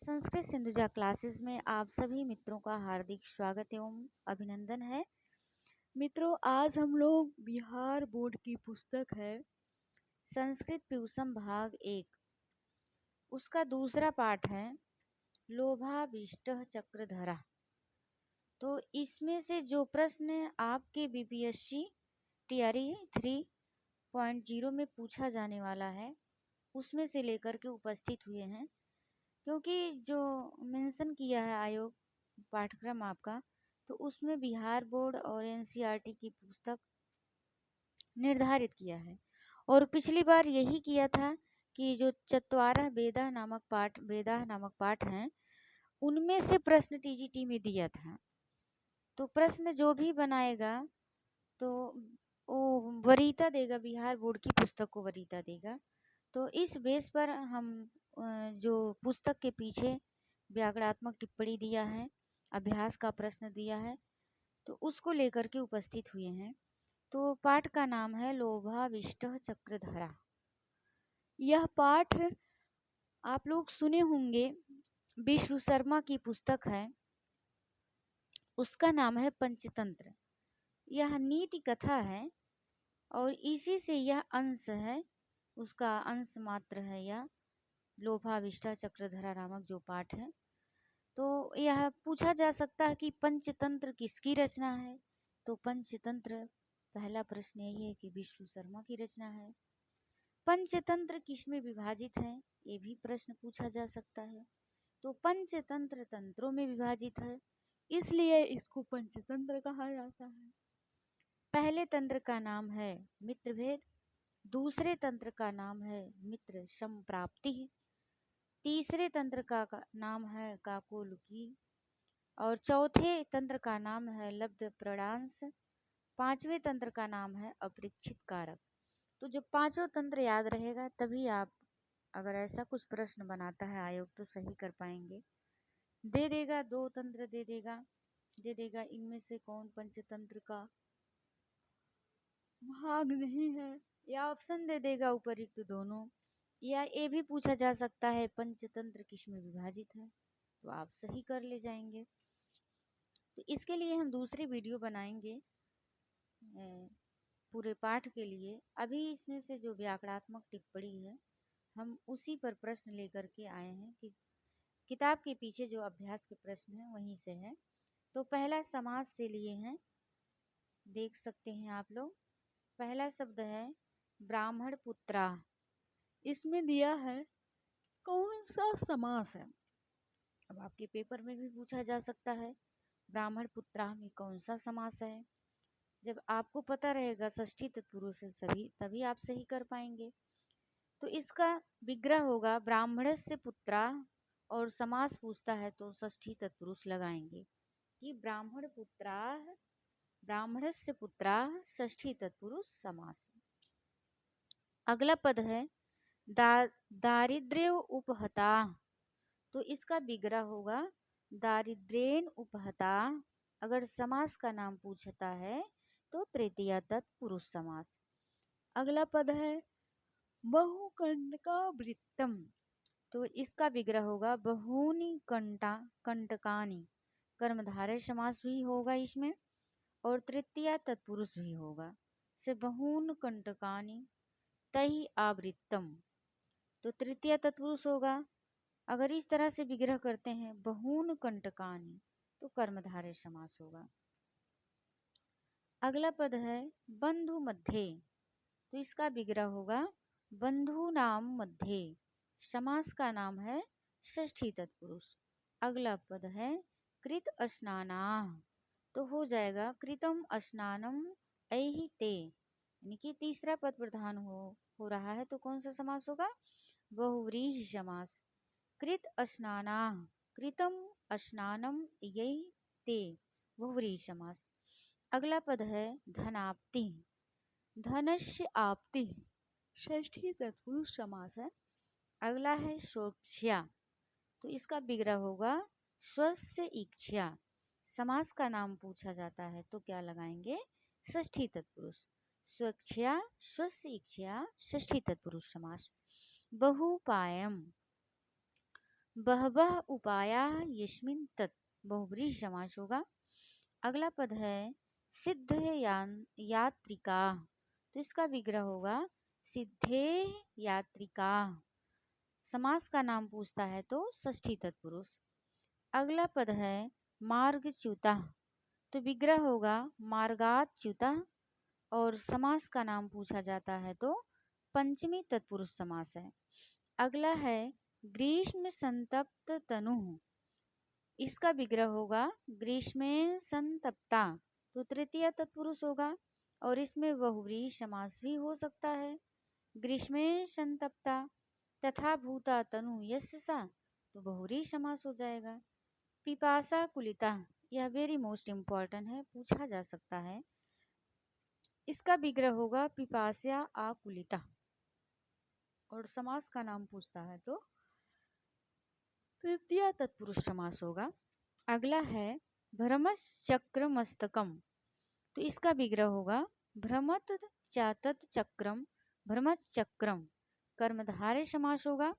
Sanskrit Sindhuja classes में आप सभी मित्रों का हार्दिक स्वागत एवं अभिनंदन है। मित्रों, आज हम लोग बिहार बोर्ड की पुस्तक है संस्कृत प्यूसम भाग 1, उसका दूसरा पाठ है लोभाविष्टः चक्रधरा। तो इसमें से जो प्रश्न आपके बीपीएससी टीआरई 3.0 में पूछा जाने वाला है उसमें से लेकर के उपस्थित हुए हैं, क्योंकि जो मेंशन किया है आयोग पाठ्यक्रम आपका, तो उसमें बिहार बोर्ड और एनसीईआरटी की पुस्तक निर्धारित किया है। और पिछली बार यही किया था कि जो चत्वारः वेदाः नामक पाठ हैं उनमें से प्रश्न टीजीटी में दिया था। तो प्रश्न जो भी बनाएगा तो वो वरीयता देगा, बिहार बोर्ड की पुस्तक को वरीयता देगा। तो इस बेस पर हम जो पुस्तक के पीछे व्याकरणात्मक टिप्पणी दिया है, अभ्यास का प्रश्न दिया है, तो उसको लेकर के उपस्थित हुए हैं। तो पाठ का नाम है लोभाविष्टः चक्रधरा। यह पाठ आप लोग सुने होंगे, विष्णु शर्मा की पुस्तक है, उसका नाम है पंचतंत्र। यह नीति कथा है और इसी से यह अंश है, उसका अंश मात्र है यह लोभाविष्टा चक्रधरा नामक जो पाठ है। तो यह पूछा जा सकता है कि पंचतंत्र किसकी रचना है। तो पंचतंत्र, पहला प्रश्न यही है कि विष्णु शर्मा की रचना है। पंचतंत्र किसमें विभाजित है, ये भी प्रश्न पूछा जा सकता है। तो पंचतंत्र तंत्रों में विभाजित है, इसलिए इसको पंचतंत्र कहा जाता है। पहले तंत्र का नाम है मित्रभेद, दूसरे तंत्र का नाम है मित्र संप्राप्ति, तीसरे तंत्र का नाम है काकोलुकी, और चौथे तंत्र का नाम है लब्ध प्रणांश, पांचवें तंत्र का नाम है अपरीक्षित कारक। तो जो पांचों तंत्र याद रहेगा तभी आप, अगर ऐसा कुछ प्रश्न बनाता है आयोग, तो सही कर पाएंगे। दे देगा, दो तंत्र दे देगा इनमें से कौन पंचतंत्र का भाग नहीं है, या ऑप्शन दे देगा उपयुक्त दोनों, या ये भी पूछा जा सकता है पंचतंत्र किस में विभाजित है, तो आप सही कर ले जाएंगे। तो इसके लिए हम दूसरी वीडियो बनाएंगे पूरे पाठ के लिए। अभी इसमें से जो व्याकरणात्मक टिप्पणी है हम उसी पर प्रश्न लेकर के आए हैं कि किताब के पीछे जो अभ्यास के प्रश्न हैं वहीं से है। तो पहला समास से लिए हैं, देख सकते हैं आप लोग। पहला शब्द है ब्राह्मण पुत्रा। इसमें दिया है कौन सा समास है। अब आपके पेपर में भी पूछा जा सकता है ब्राह्मण पुत्रा में कौन सा समास है। जब आपको पता रहेगा षष्ठी तत्पुरुष है सभी, तभी आप सही कर पाएंगे। तो इसका विग्रह होगा ब्राह्मणस्य पुत्रा, और समास पूछता है तो षष्ठी तत्पुरुष लगाएंगे कि ब्राह्मणस्य पुत्रा षष्ठी तत्पुरुष समास। अगला पद है दारिद्र्य उपहता। तो इसका विग्रह होगा दारिद्र्येन उपहता। अगर समास का नाम पूछता है तो तृतीया तत्पुरुष समास। अगला पद है बहुकंटका वृत्तम। तो इसका विग्रह होगा बहूनि कंटकानि। कर्मधारय समास भी होगा इसमें और तृतीया तत्पुरुष भी होगा, से बहून कंटकानि तहि आवृत्तम। तो तृतीय तत्पुरुष होगा। अगर इस तरह से विग्रह करते हैं बहून कंटकानि, तो कर्मधारय समास होगा। अगला पद है बंधु मध्ये। तो इसका विग्रह होगा बंधु नाम मध्ये। समास का नाम है षष्ठी तत्पुरुष। अगला पद है कृत स्नाना। तो हो जाएगा कृतम स्नानम ऐहि ते, यानी कि तीसरा पद प्रधान हो रहा है, तो कौन सा समास होगा, बहुव्रीहि समास। कृत स्नाना, कृतम स्नानम यही ते, बहुव्रीहि समास। अगला पद है धनाप्ति। धनस्य आप्ति षष्ठी तत्पुरुष समास है। अगला है स्वोच्छया। तो इसका विग्रह होगा स्वस्य इच्छा। समास का नाम पूछा जाता है तो क्या लगाएंगे, षष्ठी तत्पुरुष। स्वच्छया स्वस्य इच्छा षष्ठी तत्पुरुष समास। बहुपायम। बहवः उपाया यस्मिन् तत् बहुव्रीहि समास होगा। अगला पद है सिद्ध यात्रिका, तो इसका विग्रह होगा सिद्धे यात्रिका। समास का नाम पूछता है तो षष्ठी तत्पुरुष। अगला पद है मार्गच्युता, तो विग्रह होगा मार्गाच्युता, और समास का नाम पूछा जाता है तो पंचमी तत्पुरुष समास है। अगला है ग्रीष्म संतप्त तनु, इसका विग्रह होगा ग्रीष्मेन संतप्ता, तो तृतीय तत्पुरुष होगा और इसमें बहुव्रीहि समास भी हो सकता है। ग्रीष्मेन संतप्ता तथा भूता तनु यस्य सा, तो बहुव्रीहि समास हो जाएगा। पिपासा कुलिता, यह वेरी मोस्ट इम्पॉर्टेंट है, पूछा जा सकता है। इसका विग्रह होगा पिपास्या आकुलिता, और समास का नाम पूछता है तो तृतीय तत्पुरुष समास होगा। अगला है भ्रमश्चक्र मस्तकम, तो इसका विग्रह होगा भ्रमत चातत चक्रम भ्रमश्चक्रम, कर्मधारय समास होगा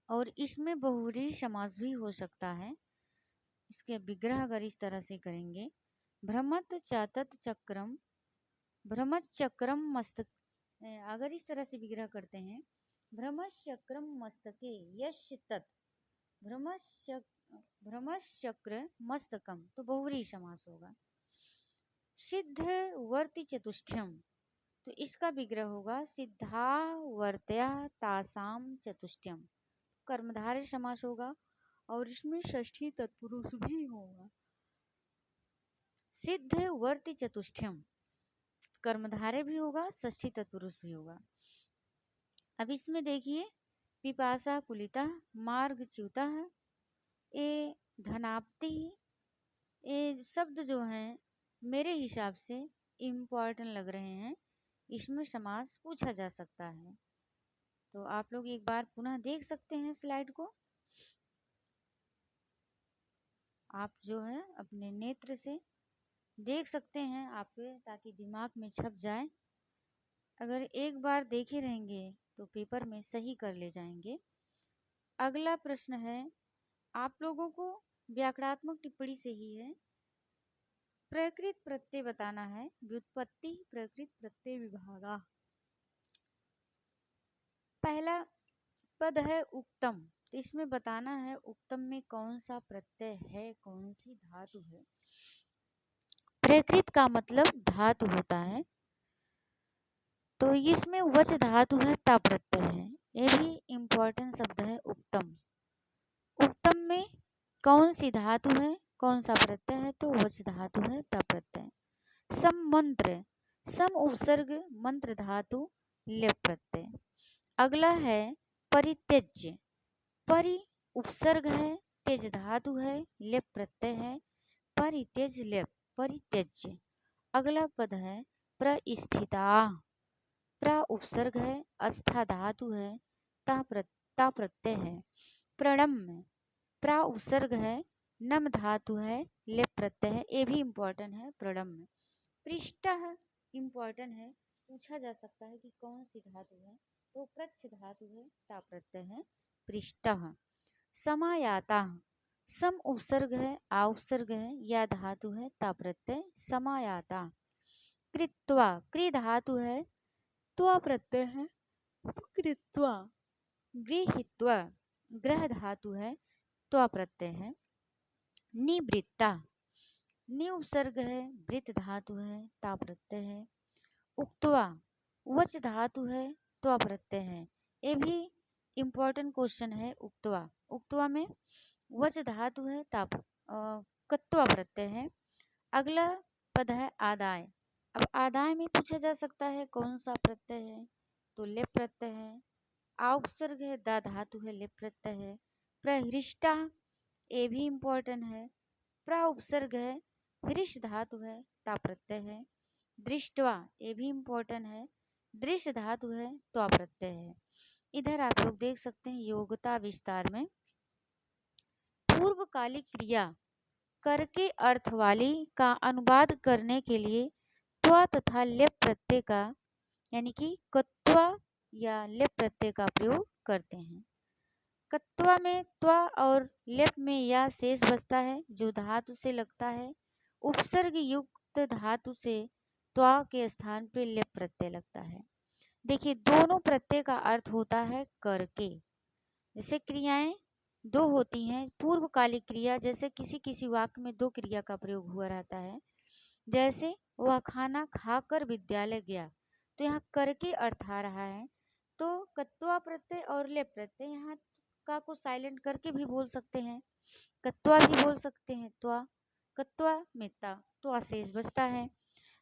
और इसमें बहुव्रीहि समास भी हो सकता है। इसके विग्रह अगर इस तरह से करेंगे भ्रमत चातत चक्रम भ्रमश्चक्रम मस्तक, अगर इस तरह से विग्रह करते हैं भ्रमश्चक्रम मस्तके यस्य तत् भ्रमश्चक्र मस्तकम, तो बहुव्रीहि समास होगा। सिद्ध वर्ति चतुष्टयम, तो इसका विग्रह होगा सिद्धा वर्त्या तासाम चतुष्टयम, कर्मधारय समास होगा और इसमें षष्ठी तत्पुरुष भी होगा। सिद्ध वर्ति चतुष्टयम, कर्मधारय भी होगा षष्ठी तत्पुरुष भी होगा। अब इसमें देखिए पिपासा कुलिता मार्गच्युता, ये धनाप्ति, ये शब्द जो हैं मेरे हिसाब से इम्पॉर्टेंट लग रहे हैं, इसमें समास पूछा जा सकता है। तो आप लोग एक बार पुनः देख सकते हैं स्लाइड को, आप जो है अपने नेत्र से देख सकते हैं आपके, ताकि दिमाग में छप जाए। अगर एक बार देखे रहेंगे तो पेपर में सही कर ले जाएंगे। अगला प्रश्न है आप लोगों को व्याकरणात्मक टिप्पणी से ही है, प्रकृत प्रत्यय बताना है, व्युत्पत्ति प्रकृत प्रत्यय विभागा। पहला पद है उक्तम, तो इसमें बताना है उक्तम में कौन सा प्रत्यय है, कौन सी धातु है। प्रकृत का मतलब धातु होता है, तो इसमें वच धातु है, ता प्रत्यय है, ये भी इम्पोर्टेंट शब्द है उक्तम। उक्तम में कौन सी धातु है, कौन सा प्रत्यय है, तो वच धातु है, ता प्रत्यय। सम मंत्र, सम उपसर्ग मंत्र धातु लेप प्रत्यय। अगला है परित्यज्य, परि उपसर्ग है, तेज धातु है, लेप प्रत्यय है, परित्यज लेप परित्यज्य। अगला पद है प्रस्थिता, प्र उपसर्ग है, अस्था धातु है, ता प्रत्यय है। प्रणम्य, प्रा उपसर्ग है, नम धातु है, लेप प्रत्यय है, ये भी इम्पोर्टेंट है प्रणम्य। पृष्ठ इम्पोर्टेंट है, पूछा जा सकता है कि कौन सी धातु है, तो प्रच्छ धातु है, ता प्रत्यय है, पृष्ठ। समायाता, सम उपसर्ग है, आ उपसर्ग है, या धातु है, ता प्रत्यय समायाता। कृत्वा, कृ धातु है, त्वा प्रत्यय है, कृत्वा। गृहीत्वा, ग्रह धातु है, त्वा प्रत्यय है। निवृत्ता, नि उपसर्ग है, वृत्त धातु है, ता प्रत्यय है। उक्त्वा, वच धातु है, त्वा प्रत्यय है, ये भी इम्पोर्टेंट क्वेश्चन है। उक्त्वा, उक्त्वा में वच धातु है, ता कत्वा प्रत्यय है। अगला पद है आदाय, अब आदाय में पूछा जा सकता है कौन सा प्रत्यय है, तो लेप प्रत्यय है। आ उपसर्ग है, दा धातु है, लेप प्रत्यय है। प्रहृष्टा, ये भी इम्पोर्टेंट है। प्रा उपसर्ग है, हृष धातु है, ता प्रत्यय है। दृष्टवा, ये भी इम्पोर्टेंट है, दृश्य धातु है, त्वा प्रत्यय है। इधर आप लोग देख सकते हैं योग्यता विस्तार में पूर्वकालिक क्रिया कर के अर्थ वाली का अनुवाद करने के लिए त्वा तथा लेप प्रत्यय का यानी कि कत्वा या लेप प्रत्यय का प्रयोग करते हैं। कत्वा में त्वा और लेप में या शेष बचता है जो धातु से लगता है। उपसर्ग युक्त धातु से त्वा के स्थान पे लेप प्रत्यय लगता है। देखिए दोनों प्रत्यय का अर्थ होता है करके। जैसे क्रियाएं दो होती हैं, पूर्वकालिक क्रिया जैसे किसी किसी वाक्य में दो क्रिया का प्रयोग हुआ रहता है। जैसे वह खाना खाकर विद्यालय गया, तो यहाँ करके अर्थ आ रहा है। तो कत्वा प्रत्यय और लेप प्रत्यय यहाँ का को साइलेंट करके भी बोल सकते हैं, कत्वा भी बोल सकते हैं, त्वा, कत्वा में ता, तो अशेष बचता है।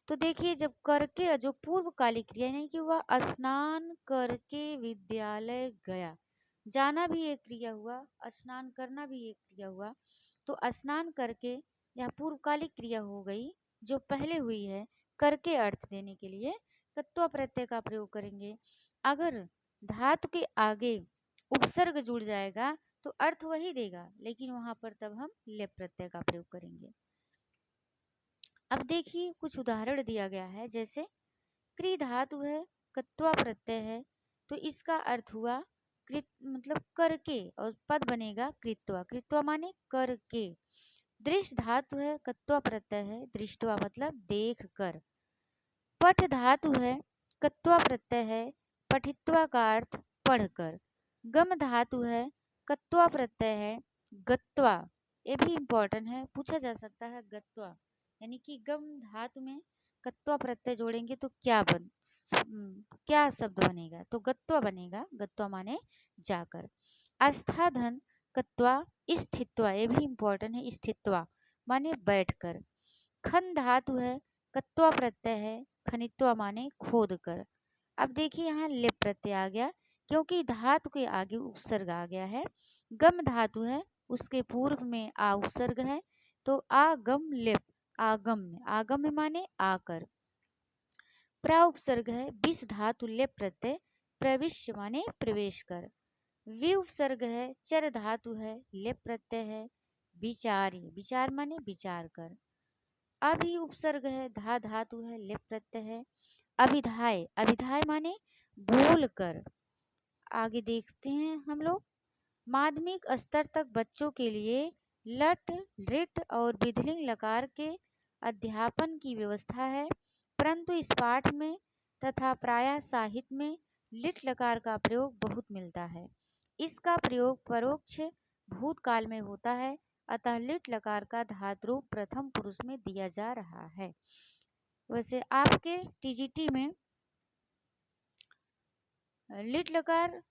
तो देखिए जब करके जो पूर्वकालिक क्रिया यानी कि वह स्नान करके विद्यालय गया, जाना भी एक क्रिया हुआ, स्नान करना भी एक क्रिया हुआ। तो स्नान करके यह पूर्वकालिक क्रिया हो गई जो पहले हुई है, करके अर्थ देने के लिए कत्वा प्रत्यय का प्रयोग करेंगे। अगर धातु के आगे उपसर्ग जुड़ जाएगा तो अर्थ वही देगा, लेकिन वहां पर तब हम लेप प्रत्यय का प्रयोग करेंगे। अब देखिए कुछ उदाहरण दिया गया है, जैसे क्री धातु है, कत्वा प्रत्यय है, तो इसका अर्थ हुआ कृत मतलब करके, और पद बनेगा कृत्वा, कृत्वा माने करके। दृश्य धातु है, कत्वा प्रत्यय है, दृष्टवा मतलब देख कर। पठ धातु है, कत्वा प्रत्यय है, पठित्वा का अर्थ पढ़कर। गम धातु है, कत्वा प्रत्यय है, गत्वा, ये भी इम्पोर्टेंट है, पूछा जा सकता है गत्वा, यानी कि गम धातु में कत्वा प्रत्यय जोड़ेंगे तो क्या शब्द बनेगा, तो गत्वा बनेगा, गत्वा माने जाकर। आस्था धन कत्वा स्थित्वा, ये भी इम्पोर्टेंट है, स्थित्वा माने बैठकर। खन धातु है, कत्वा प्रत्यय है, खनित्वा माने खोद कर। अब देखिए यहाँ लेप प्रत्यय आ गया क्योंकि धातु के आगे उपसर्ग आ गया है। गम धातु है, उसके पूर्व में आ उपसर्ग है, तो आगम लेप, आगम में, आगम में माने आकर। प्रा उपसर्ग है, विष धातु लेप प्रत्यय, प्रविश्य माने प्रवेश कर। वि उपसर्ग है, चर धातु है, लेप प्रत्यय है, विचारी, विचार माने विचार कर। अभि उपसर्ग है, धा धातु है, लेप प्रत्यय है, अभिधाय, अभिधाय माने बोल कर। आगे देखते हैं हम लोग, माध्यमिक स्तर तक बच्चों के लिए लट, लिट और विधिलिंग लकार के अध्यापन की व्यवस्था है, परंतु इस पाठ में तथा प्रायः साहित्य में लिट लकार का प्रयोग बहुत मिलता है। इसका प्रयोग परोक्ष भूतकाल में होता है, अतः लिट लकार का धातु रूप प्रथम पुरुष में दिया जा रहा है। वैसे आपके टीजीटी में लिट लकार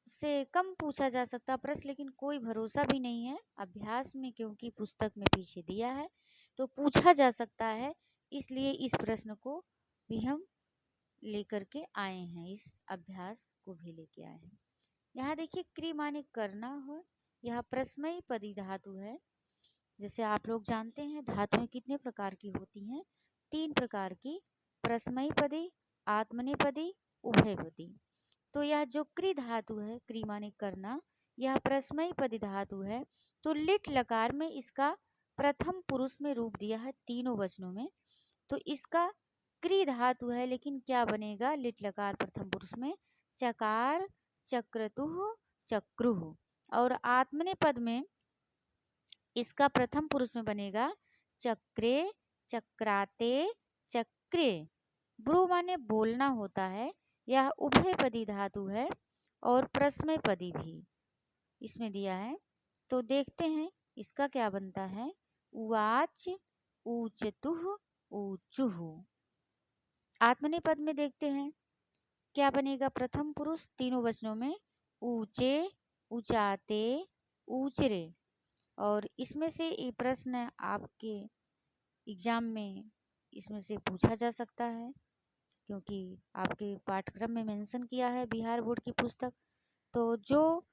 से कम पूछा जा सकता प्रश्न, लेकिन कोई भरोसा भी नहीं है अभ्यास में, क्योंकि पुस्तक में पीछे दिया है तो पूछा जा सकता है, इसलिए इस प्रश्न को भी हम लेकर के आए हैं, इस अभ्यास को भी लेके आए हैं। यहाँ देखिए क्रि माने करना हो, यह प्रश्नमयी पदी धातु है। जैसे आप लोग जानते हैं धातुएं कितने प्रकार की होती हैं, 3 प्रकार की, प्रश्नमयी आत्मनेपदी, उभयपदी। तो यह जो क्रि धातु है, क्रि माने करना, यह प्रश्नमयी धातु है, तो लिट लकार में इसका प्रथम पुरुष में रूप दिया है तीनों वचनों में, तो इसका क्रि धातु है, लेकिन क्या बनेगा लिट लकार प्रथम पुरुष में, चकार, चक्रतुः, चक्रुः। और आत्मनेपद में इसका प्रथम पुरुष में बनेगा चक्रे, चक्राते, चक्रे। ब्रू माने बोलना होता है, यह उभयपदी धातु है और प्रश्नमयी भी इसमें दिया है। तो देखते हैं इसका क्या बनता है, उवाच, ऊचतुः, ऊचुः। आत्मनेपद में देखते हैं क्या बनेगा, प्रथम पुरुष तीनों वचनों में, ऊचे, ऊचाते, ऊचरे। और इसमें से ये प्रश्न आपके एग्जाम में इसमें से पूछा जा सकता है, क्योंकि आपके पाठ्यक्रम में मेंशन किया है बिहार बोर्ड की पुस्तक। तो जो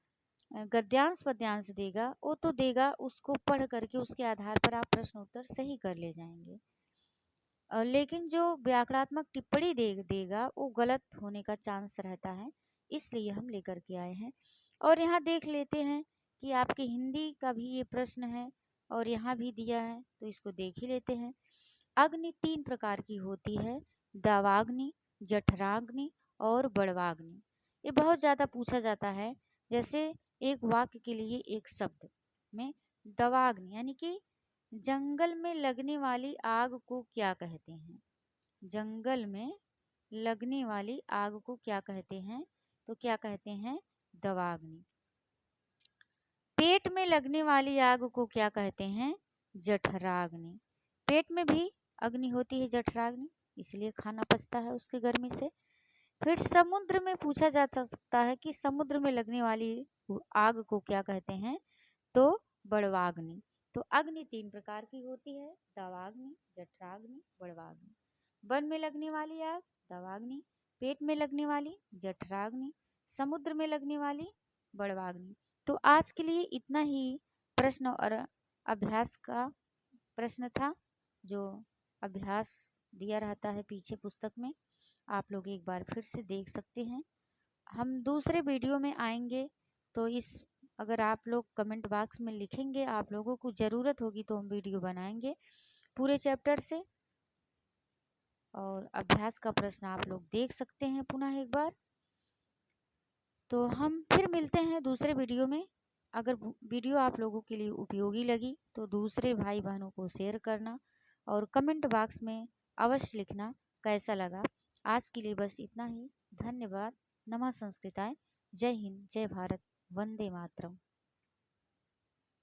गद्यांश पद्यांश देगा वो तो देगा, उसको पढ़ करके उसके आधार पर आप प्रश्न उत्तर सही कर ले जाएंगे, लेकिन जो व्याकरणात्मक टिप्पणी देगा वो गलत होने का चांस रहता है, इसलिए हम लेकर के आए हैं। और यहाँ देख लेते हैं कि आपके हिंदी का भी ये प्रश्न है और यहाँ भी दिया है, तो इसको देख ही लेते हैं। अग्नि 3 प्रकार की होती है, दावाग्नि, जठराग्नि और बड़वाग्नि। ये बहुत ज़्यादा पूछा जाता है, जैसे एक वाक्य के लिए एक शब्द में दवाग्नि यानी कि जंगल में लगने वाली आग को क्या कहते हैं? जंगल में लगने वाली आग को क्या कहते हैं? तो क्या कहते हैं? दवाग्नि। पेट में लगने वाली आग को क्या कहते हैं? जठराग्नि। पेट में भी अग्नि होती है जठराग्नि, इसलिए खाना पचता है उसके गर्मी से। फिर समुद्र में पूछा जा सकता है कि समुद्र में लगने वाली आग को क्या कहते हैं? तो बड़वाग्नि। तो अग्नि 3 प्रकार की होती है, दवाग्नि, जठराग्नि, बड़वाग्नि। वन में लगने वाली आग दवाग्नि, पेट में लगने वाली जठराग्नि, समुद्र में लगने वाली बड़वाग्नि। तो आज के लिए इतना ही प्रश्न और अभ्यास का प्रश्न था, जो अभ्यास दिया रहता है पीछे पुस्तक में। आप लोग एक बार फिर से देख सकते हैं। हम दूसरे वीडियो में आएंगे, तो अगर आप लोग कमेंट बॉक्स में लिखेंगे, आप लोगों को ज़रूरत होगी तो हम वीडियो बनाएंगे पूरे चैप्टर से। और अभ्यास का प्रश्न आप लोग देख सकते हैं पुनः एक बार। तो हम फिर मिलते हैं दूसरे वीडियो में। अगर वीडियो आप लोगों के लिए उपयोगी लगी तो दूसरे भाई बहनों को शेयर करना और कमेंट बॉक्स में अवश्य लिखना कैसा लगा। आज के लिए बस इतना ही। धन्यवाद। नमः संस्कृताय। जय हिंद, जय भारत, वंदे मातरम।